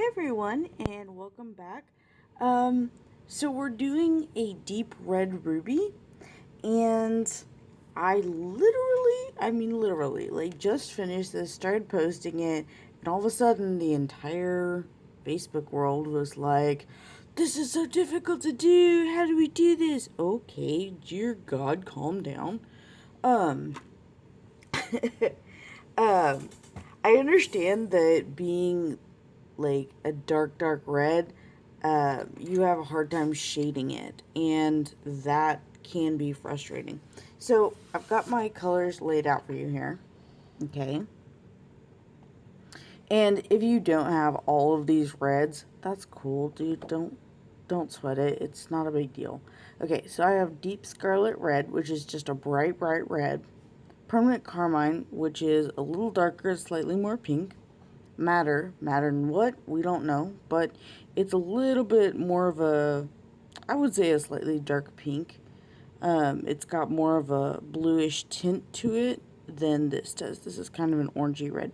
Everyone, and welcome back. So we're doing a deep red ruby, and I literally, like just finished this, started posting it, and all of a sudden the entire Facebook world was like, "This is so difficult to do. How do we do this?" Okay, dear God, calm down. Um, um, I understand that being like a dark red, you have a hard time shading it, and that can be frustrating. So I've got my colors laid out for you here, okay? And if you don't have all of these reds, that's cool, dude. Don't sweat it. It's not a big deal. Okay, so I have Deep Scarlet Red, which is just a bright red. Permanent Carmine, which is a little darker, slightly more pink. Matter in what? We don't know, but it's a little bit more of a, I would say a slightly dark pink. It's got more of a bluish tint to it than this does. This is kind of an orangey red.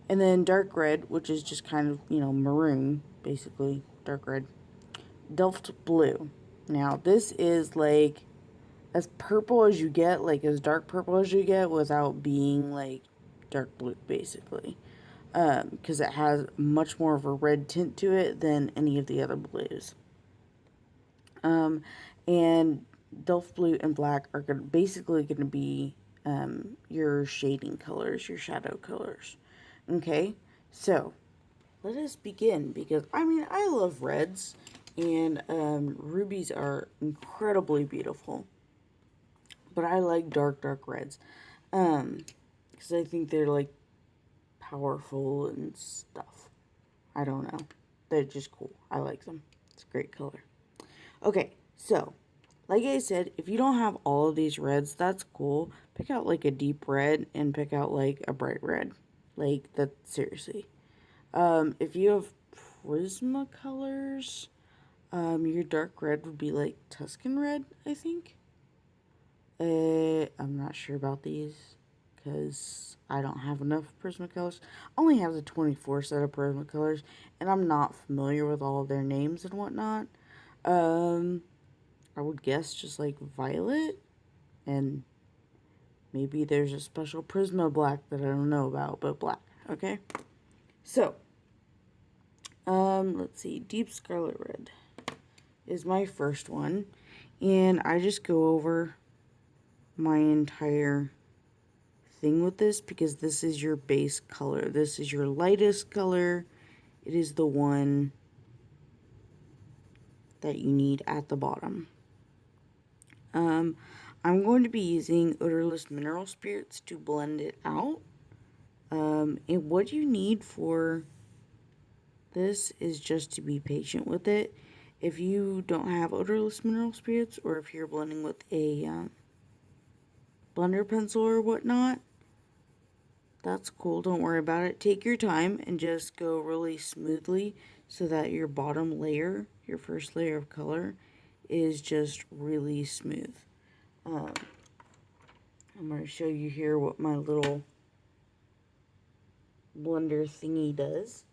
And then dark red, which is just kind of, maroon, basically, dark red. Delft Blue. Now, this is like as purple as you get, like as dark purple as you get without being like dark blue, basically. Because it has much more of a red tint to it than any of the other blues. And Delft Blue and Black are basically going to be your shading colors, your shadow colors. Okay, so let us begin because I love reds, and rubies are incredibly beautiful, but I like dark reds because I think they're like powerful and stuff. I don't know. They're just cool. I like them. It's a great color. Okay, so, like I said, if you don't have all of these reds, that's cool. Pick out like a deep red and pick out like a bright red. Like, that, seriously. If you have Prismacolors, your dark red would be like Tuscan Red, I think. I'm not sure about these because I don't have enough Prismacolors. I only have the 24 set of Prismacolors, and I'm not familiar with all of their names and whatnot. Um, I would guess just like violet, and maybe there's a special Prisma black that I don't know about, but black, okay? So, let's see, Deep Scarlet Red is my first one, and I just go over my entire thing with this because this is your base color. This is your lightest color. It is the one that you need at the bottom. I'm going to be using odorless mineral spirits to blend it out. And what you need for this is just to be patient with it. If you don't have odorless mineral spirits, or if you're blending with a blender pencil or whatnot, that's cool. Don't worry about it. Take your time and just go really smoothly so that your bottom layer, your first layer of color, is just really smooth. I'm going to show you here what my little blender thingy does.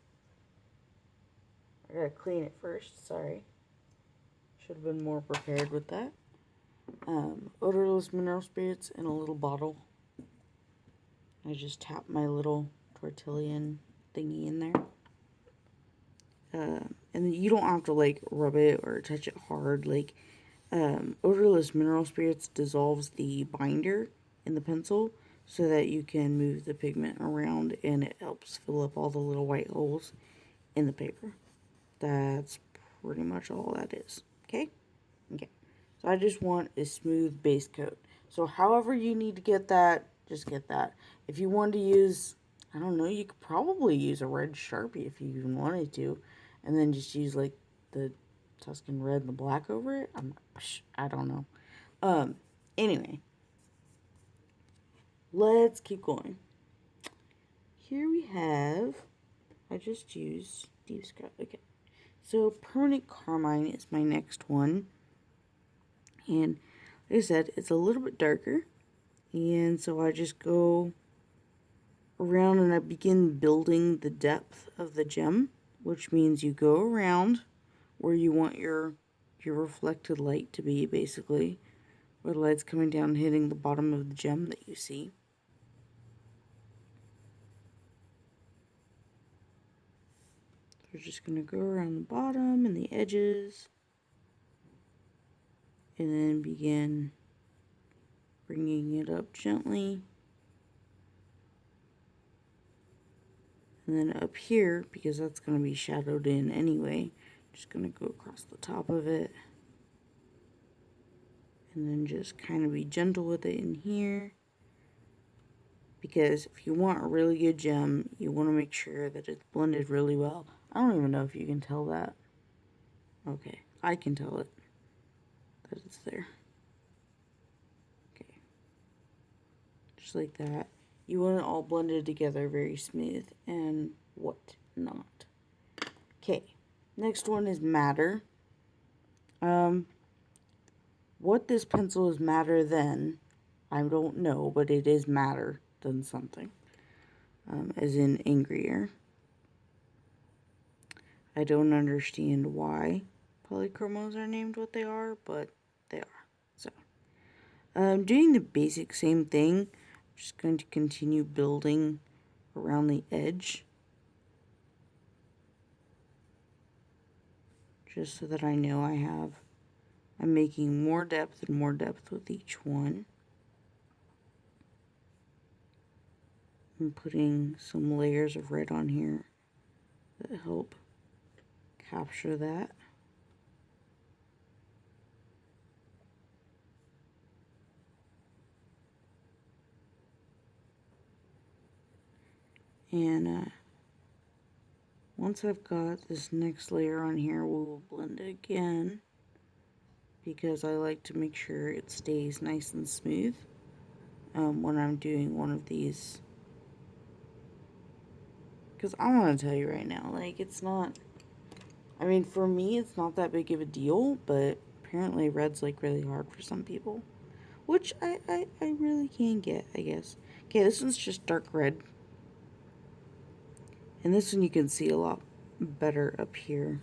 I gotta clean it first, sorry. Should have been more prepared with that. Odorless mineral spirits in a little bottle. I just tap my little tortillion thingy in there. And you don't have to like rub it or touch it hard. Like, odorless mineral spirits dissolves the binder in the pencil so that you can move the pigment around, and it helps fill up all the little white holes in the paper. That's pretty much all that is. Okay? Okay. So I just want a smooth base coat. So however you need to get that, just get that. If you want to use, I don't know, you could probably use a red Sharpie if you even wanted to. And then just use like the Tuscan Red and the black over it. I don't know. Anyway. Let's keep going. Here we have, I just used Deep Scarlet. Okay. So Permanent Carmine is my next one. And like I said, it's a little bit darker. And so I just go around and I begin building the depth of the gem. which means you go around where you want your reflected light to be, basically, where the light's coming down and hitting the bottom of the gem that you see. So we're just going to go around the bottom and the edges, and then begin bringing it up gently. And then up here, because that's going to be shadowed in anyway, just going to go across the top of it. And then just kind of be gentle with it in here. Because if you want a really good gem, you want to make sure that it's blended really well. I don't even know if you can tell that. Okay, I can tell it. That it's there. Okay. Just like that. You want it all blended together very smooth and whatnot. Okay, next one is matter. What this pencil is madder than, I don't know, but it is madder than something. As in angrier. I don't understand why polychromos are named what they are, but they are. So, doing the basic same thing. I'm just going to continue building around the edge. Just so that I know I'm making more depth and more depth with each one. I'm putting some layers of red on here that help capture that. And once I've got this next layer on here, we'll blend it again, because I like to make sure it stays nice and smooth when I'm doing one of these. Because I want to tell you right now, like, it's not, I mean, for me, it's not that big of a deal, but apparently red's, like, really hard for some people. Which I really can get, I guess. Okay, this one's just dark red. And this one you can see a lot better up here.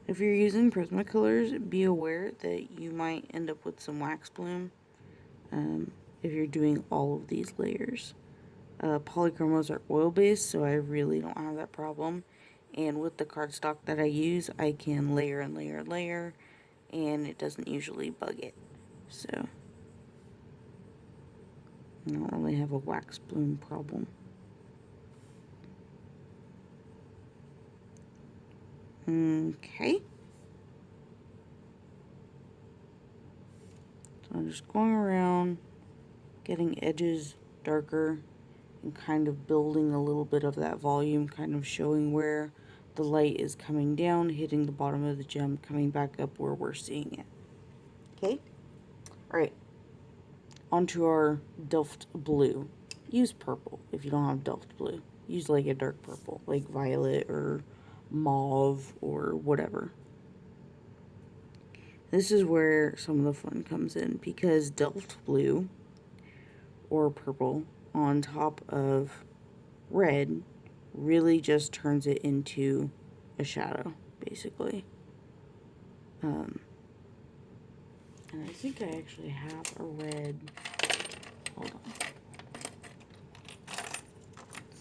If you're using Prismacolors, be aware that you might end up with some wax bloom if you're doing all of these layers. Polychromos are oil-based, so I really don't have that problem. And with the cardstock that I use, I can layer and layer and layer, and it doesn't usually bug it. So, I don't really have a wax bloom problem. Okay. So I'm just going around, getting edges darker, and kind of building a little bit of that volume, kind of showing where the light is coming down, hitting the bottom of the gem, coming back up where we're seeing it. Okay? Alright. Onto our Delft Blue. Use purple if you don't have Delft Blue. Use like a dark purple, like violet or mauve or whatever. This is where some of the fun comes in, because Delft Blue or purple on top of red really just turns it into a shadow, basically. And I think I actually have a red, hold on,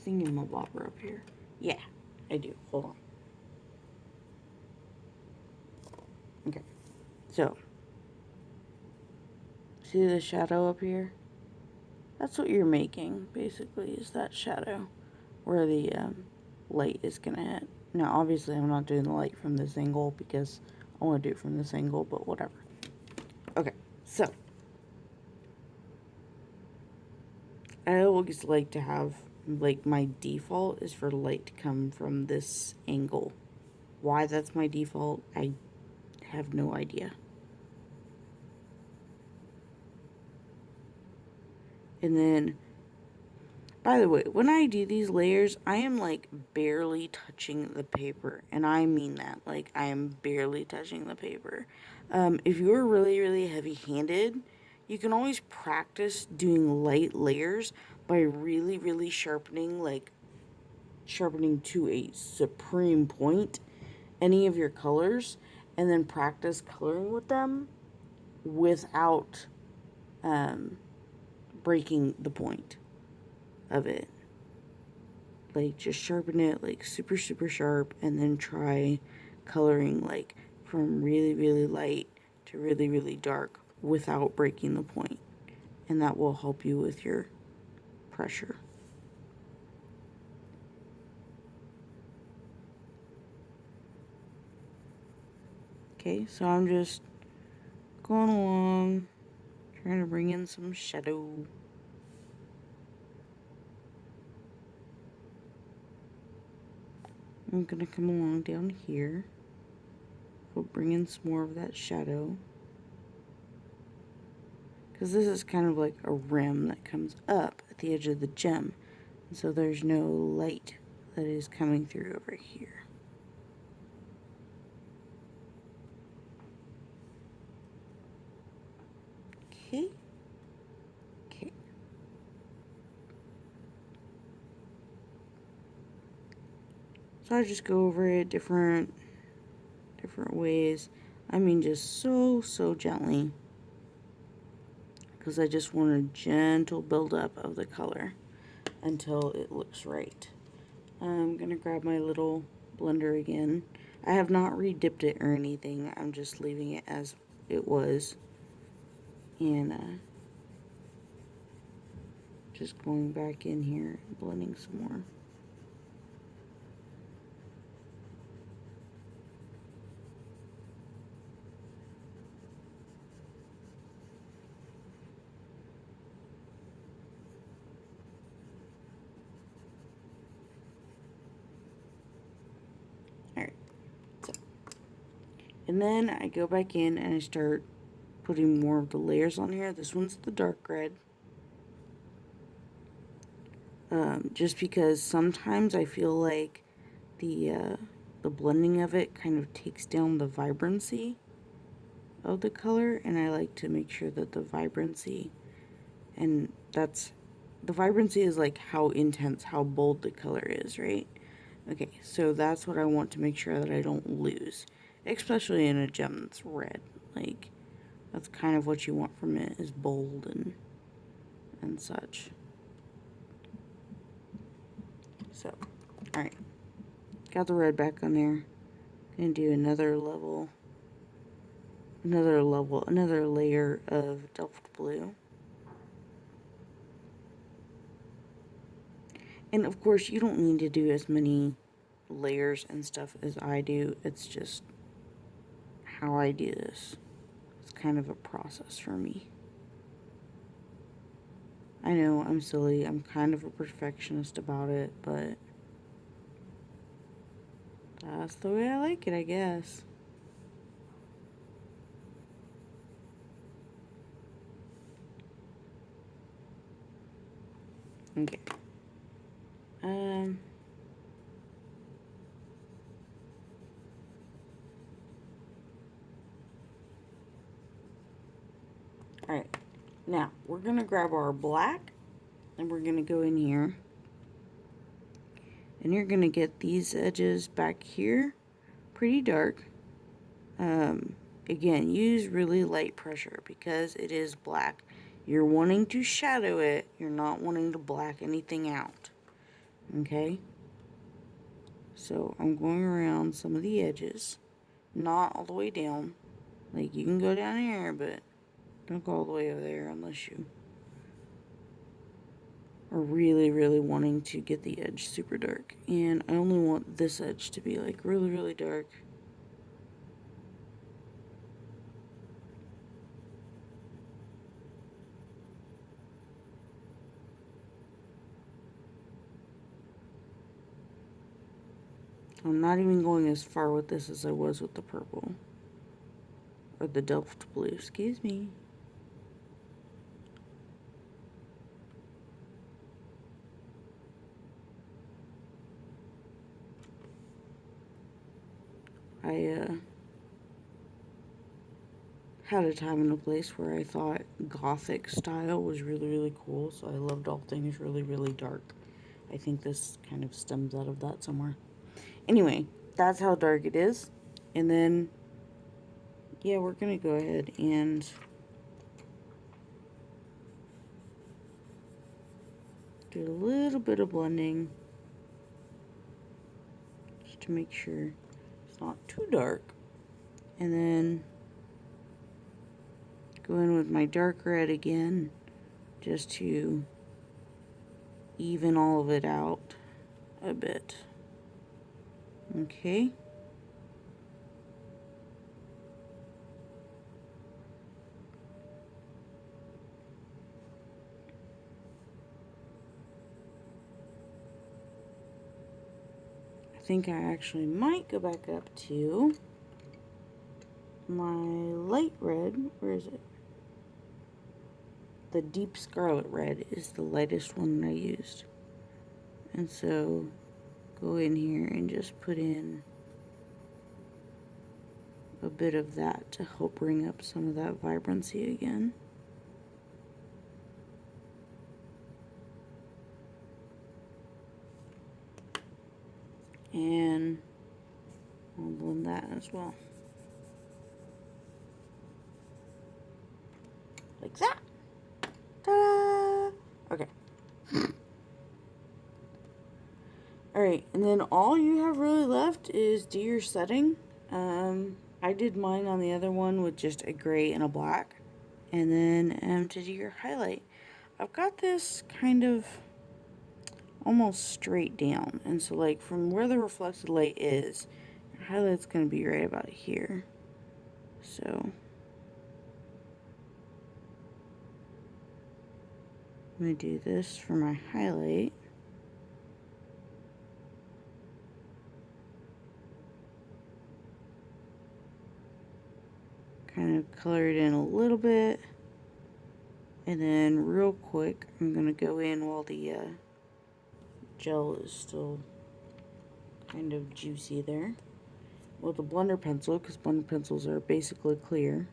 thingamabobber up here. Yeah, I do, hold on. Okay, so, see the shadow up here? That's what you're making, basically, is that shadow where the light is gonna hit. Now, obviously, I'm not doing the light from this angle because I want to do it from this angle, but whatever. Okay, so I always like to have, like, my default is for light to come from this angle. Why that's my default, I have no idea. And then, by the way, when I do these layers, I am, like, barely touching the paper. And I mean that. Like, I am barely touching the paper. If you're really, really heavy-handed, you can always practice doing light layers by really, really sharpening, like sharpening to a supreme point any of your colors, and then practice coloring with them without breaking the point of it. Like, just sharpen it like super, super sharp, and then try coloring like from really, really light to really, really dark without breaking the point. And that will help you with your pressure. Okay, so I'm just going along, trying to bring in some shadow. I'm gonna come along down here. We'll bring in some more of that shadow. Because this is kind of like a rim that comes up at the edge of the gem. And so there's no light that is coming through over here. Okay. Okay. So I just go over it different ways. I mean, just so gently. Because I just want a gentle buildup of the color until it looks right. I'm going to grab my little blender again. I have not re-dipped it or anything. I'm just leaving it as it was. And just going back in here and blending some more. Alright, so. And then I go back in and I start putting more of the layers on here. This one's the dark red. Just because sometimes I feel like the blending of it kind of takes down the vibrancy of the color, and I like to make sure that the vibrancy, and the vibrancy is like how intense, how bold the color is, right? Okay, so that's what I want to make sure that I don't lose, especially in a gem that's red. Like, that's kind of what you want from it, is bold and such. So, alright. Got the red back on there. Gonna do another layer of Delft Blue. And of course, you don't need to do as many layers and stuff as I do. It's just how I do this. It's kind of a process for me. I know, I'm silly. I'm kind of a perfectionist about it, but that's the way I like it, I guess. Okay. Alright. Now, we're going to grab our black, and we're going to go in here. And you're going to get these edges back here pretty dark. Again, use really light pressure because it is black. You're wanting to shadow it. You're not wanting to black anything out. Okay? So I'm going around some of the edges. Not all the way down. Like, you can go down here, but don't go all the way over there unless you are really, really wanting to get the edge super dark. And I only want this edge to be like really, really dark. I'm not even going as far with this as I was with the purple. Or the Delft Blue, excuse me. I had a time and a place where I thought gothic style was really, really cool, so I loved all things really, really dark. I think this kind of stems out of that somewhere. Anyway, that's how dark it is. And then, yeah, we're going to go ahead and do a little bit of blending just to make sure it's not too dark. And then go in with my dark red again just to even all of it out a bit. Okay. I think I actually might go back up to my light red. Where is it? The deep scarlet red is the lightest one that I used. And so go in here and just put in a bit of that to help bring up some of that vibrancy again. And I'll blend that as well. Like that. Ta-da! Okay. Alright, and then all you have really left is do your setting. I did mine on the other one with just a gray and a black. And then to do your highlight, I've got this kind of almost straight down. And so like from where the reflected light is, your highlight's going to be right about here. So I'm going to do this for my highlight. Kind of color it in a little bit. And then real quick, I'm going to go in while the gel is still kind of juicy there. With a blender pencil, because blender pencils are basically clear.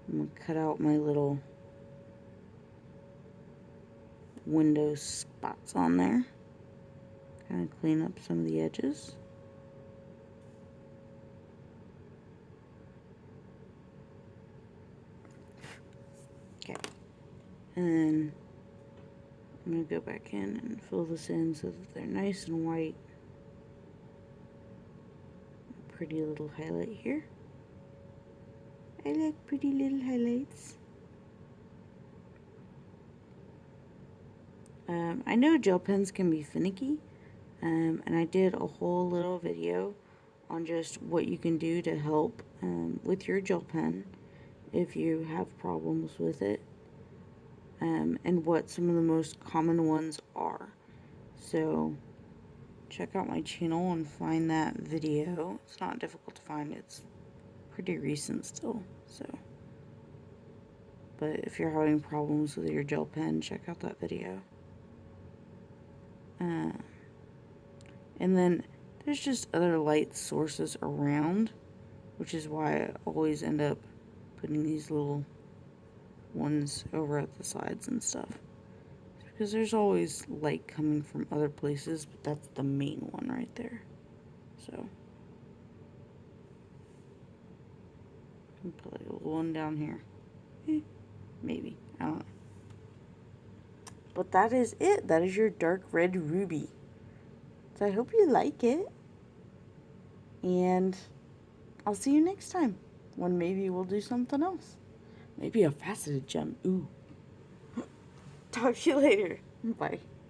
I'm going to cut out my little window spots on there. Kind of clean up some of the edges. Okay. And then I'm going to go back in and fill this in so that they're nice and white. A pretty little highlight here. I like pretty little highlights. I know gel pens can be finicky, and I did a whole little video on just what you can do to help with your gel pen if you have problems with it, and what some of the most common ones are. So check out my channel and find that video. It's not difficult to find, it's pretty recent still, so. But if you're having problems with your gel pen, check out that video. And then there's just other light sources around, which is why I always end up putting these little ones over at the sides and stuff. Because there's always light coming from other places, but that's the main one right there. So, I'll put like a little one down here. Maybe, I don't know. But that is it. That is your dark red ruby. So I hope you like it. And I'll see you next time when maybe we'll do something else. Maybe a faceted gem. Ooh. Talk to you later. Bye.